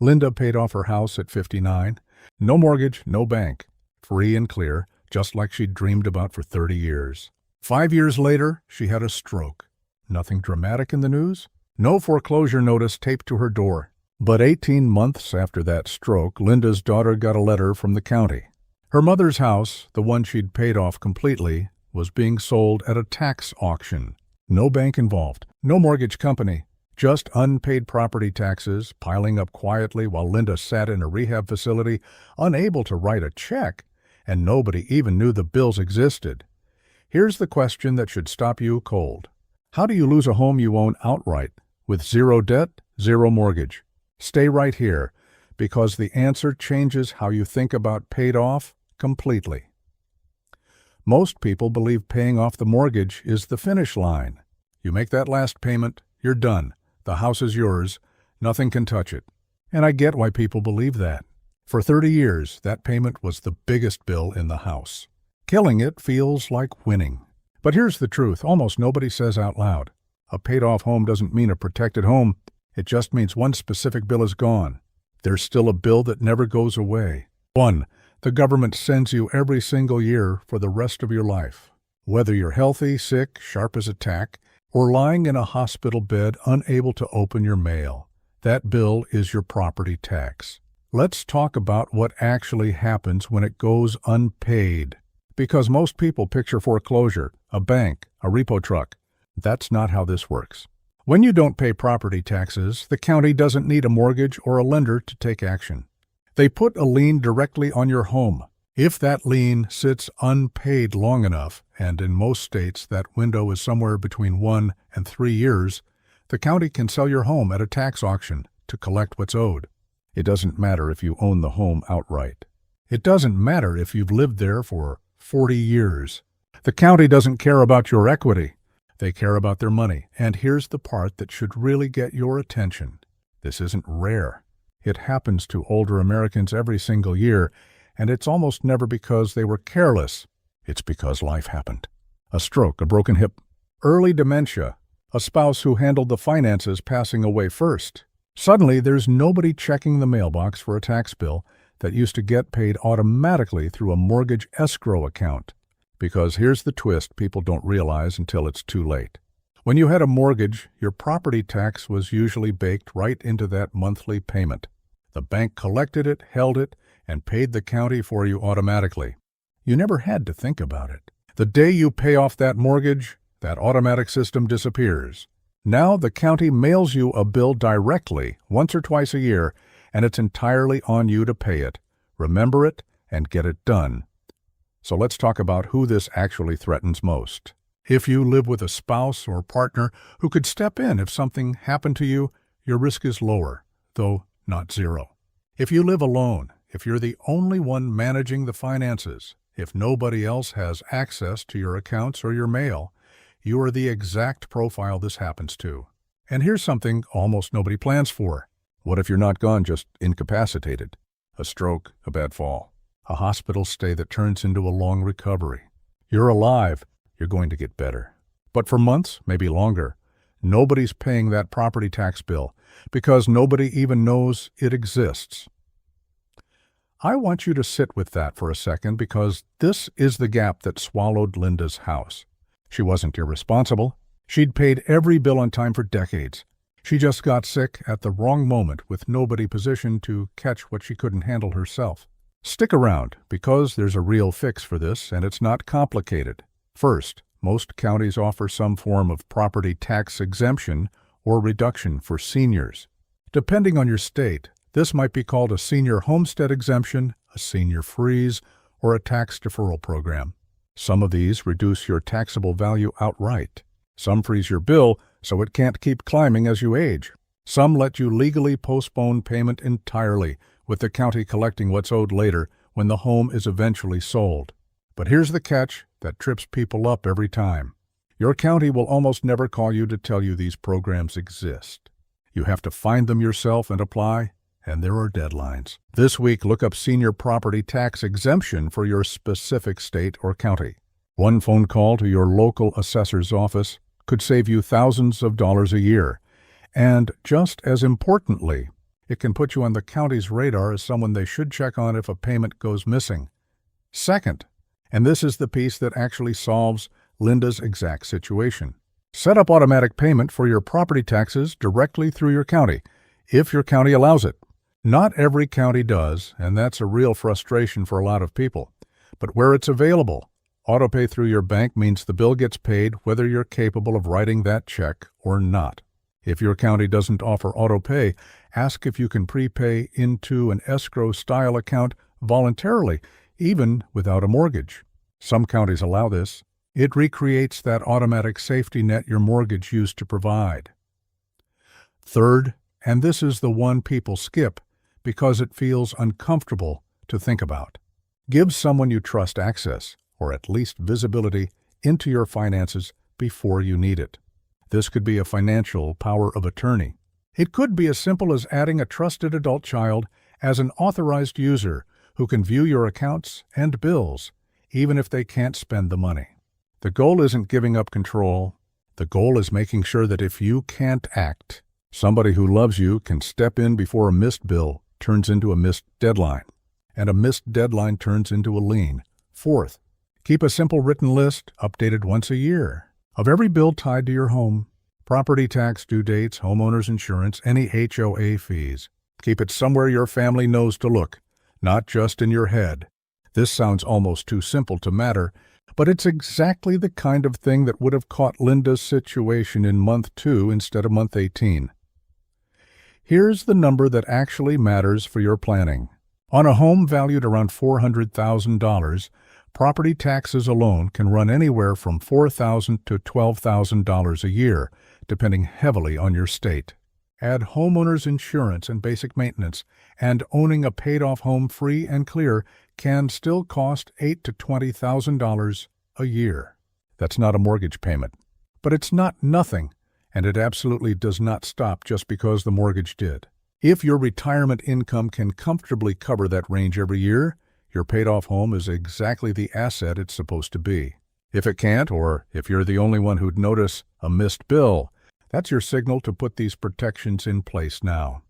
Linda paid off her house at 59. No mortgage, no bank. Free and clear, just like she'd dreamed about for 30 years. 5 years later, she had a stroke. Nothing dramatic in the news. No foreclosure notice taped to her door. But 18 months after that stroke, Linda's daughter got a letter from the county. Her mother's house, the one she'd paid off completely, was being sold at a tax auction. No bank involved, no mortgage company, just unpaid property taxes piling up quietly while Linda sat in a rehab facility, unable to write a check, and nobody even knew the bills existed. Here's the question that should stop you cold. How do you lose a home you own outright, with zero debt, zero mortgage? Stay right here, because the answer changes how you think about paid off completely. Most people believe paying off the mortgage is the finish line. You make that last payment, you're done. The house is yours. Nothing can touch it. And I get why people believe that. For 30 years, that payment was the biggest bill in the house. Killing it feels like winning. But here's the truth almost nobody says out loud. A paid-off home doesn't mean a protected home. It just means one specific bill is gone. There's still a bill that never goes away. One the government sends you every single year for the rest of your life. Whether you're healthy, sick, sharp as a tack, or lying in a hospital bed unable to open your mail, that bill is your property tax. Let's talk about what actually happens when it goes unpaid. Because most people picture foreclosure, a bank, a repo truck. That's not how this works. When you don't pay property taxes, the county doesn't need a mortgage or a lender to take action. They put a lien directly on your home. If that lien sits unpaid long enough, and in most states that window is somewhere between 1 and 3 years, the county can sell your home at a tax auction to collect what's owed. It doesn't matter if you own the home outright. It doesn't matter if you've lived there for 40 years. The county doesn't care about your equity. They care about their money. And here's the part that should really get your attention. This isn't rare. It happens to older Americans every single year, and it's almost never because they were careless. It's because life happened. A stroke, a broken hip, early dementia, a spouse who handled the finances passing away first. Suddenly, there's nobody checking the mailbox for a tax bill that used to get paid automatically through a mortgage escrow account. Because here's the twist people don't realize until it's too late. When you had a mortgage, your property tax was usually baked right into that monthly payment. The bank collected it, held it, and paid the county for you automatically. You never had to think about it. The day you pay off that mortgage, that automatic system disappears. Now the county mails you a bill directly, once or twice a year, and it's entirely on you to pay it. Remember it and get it done. So let's talk about who this actually threatens most. If you live with a spouse or partner who could step in if something happened to you, your risk is lower, though not zero. If you live alone, if you're the only one managing the finances, if nobody else has access to your accounts or your mail, you are the exact profile this happens to. And here's something almost nobody plans for. What if you're not gone, just incapacitated? A stroke, a bad fall, a hospital stay that turns into a long recovery. You're alive. You're going to get better. But for months, maybe longer, nobody's paying that property tax bill because nobody even knows it exists. I want you to sit with that for a second because this is the gap that swallowed Linda's house. She wasn't irresponsible. She'd paid every bill on time for decades. She just got sick at the wrong moment with nobody positioned to catch what she couldn't handle herself. Stick around because there's a real fix for this and it's not complicated. First, most counties offer some form of property tax exemption or reduction for seniors. Depending on your state, this might be called a senior homestead exemption, a senior freeze, or a tax deferral program. Some of these reduce your taxable value outright. Some freeze your bill so it can't keep climbing as you age. Some let you legally postpone payment entirely, with the county collecting what's owed later when the home is eventually sold. But here's the catch that trips people up every time. Your county will almost never call you to tell you these programs exist. You have to find them yourself and apply, and there are deadlines. This week, look up senior property tax exemption for your specific state or county. One phone call to your local assessor's office could save you thousands of dollars a year. And just as importantly, It can put you on the county's radar as someone they should check on if a payment goes missing. Second, and this is the piece that actually solves Linda's exact situation, set up automatic payment for your property taxes directly through your county, if your county allows it. Not every county does, and that's a real frustration for a lot of people. But where it's available, autopay through your bank means the bill gets paid whether you're capable of writing that check or not. If your county doesn't offer autopay, ask if you can prepay into an escrow-style account voluntarily, even without a mortgage. Some counties allow this. It recreates that automatic safety net your mortgage used to provide. Third, and this is the one people skip because it feels uncomfortable to think about, give someone you trust access, or at least visibility, into your finances before you need it. This could be a financial power of attorney. It could be as simple as adding a trusted adult child as an authorized user who can view your accounts and bills, even if they can't spend the money. The goal isn't giving up control. The goal is making sure that if you can't act, somebody who loves you can step in before a missed bill turns into a missed deadline, and a missed deadline turns into a lien. Fourth, keep a simple written list, updated once a year, of every bill tied to your home, property tax due dates, homeowners insurance, any HOA fees. Keep it somewhere your family knows to look, not just in your head. This sounds almost too simple to matter, but it's exactly the kind of thing that would have caught Linda's situation in month 2 instead of month 18. Here's the number that actually matters for your planning. On a home valued around $400,000, property taxes alone can run anywhere from $4,000 to $12,000 a year, depending heavily on your state. Add homeowners insurance and basic maintenance, and owning a paid-off home free and clear can still cost $8,000 to $20,000 a year. That's not a mortgage payment. But it's not nothing, and it absolutely does not stop just because the mortgage did. If your retirement income can comfortably cover that range every year, your paid-off home is exactly the asset it's supposed to be. If it can't, or if you're the only one who'd notice a missed bill, that's your signal to put these protections in place now.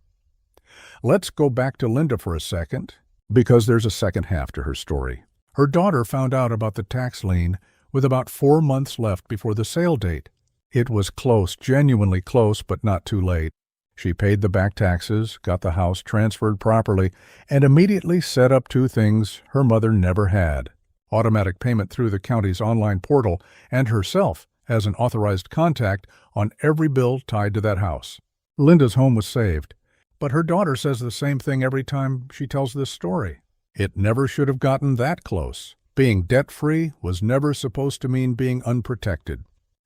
Let's go back to Linda for a second, because there's a second half to her story. Her daughter found out about the tax lien with about 4 months left before the sale date. It was close, genuinely close, but not too late. She paid the back taxes, got the house transferred properly, and immediately set up 2 things her mother never had: automatic payment through the county's online portal and herself as an authorized contact on every bill tied to that house. Linda's home was saved, but her daughter says the same thing every time she tells this story. It never should have gotten that close. Being debt-free was never supposed to mean being unprotected.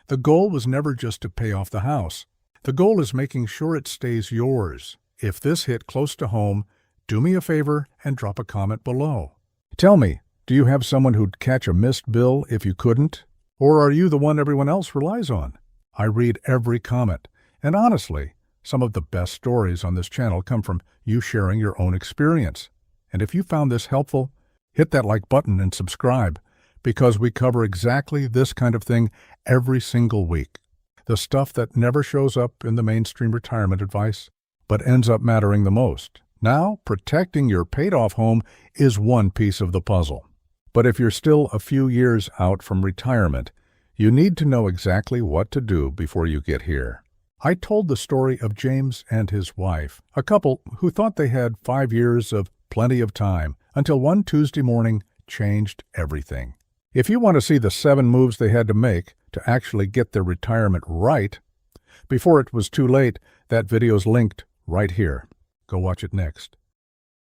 The goal was never just to pay off the house. The goal is making sure it stays yours. If this hit close to home, do me a favor and drop a comment below. Tell me, do you have someone who'd catch a missed bill if you couldn't? Or are you the one everyone else relies on? I read every comment, and honestly, some of the best stories on this channel come from you sharing your own experience. And if you found this helpful, hit that like button and subscribe, because we cover exactly this kind of thing every single week. The stuff that never shows up in the mainstream retirement advice, but ends up mattering the most. Now, protecting your paid-off home is one piece of the puzzle. But if you're still a few years out from retirement, you need to know exactly what to do before you get here. I told the story of James and his wife, a couple who thought they had 5 years of plenty of time, until one Tuesday morning changed everything. If you want to see the 7 moves they had to make to actually get their retirement right, before it was too late, that video's linked right here. Go watch it next.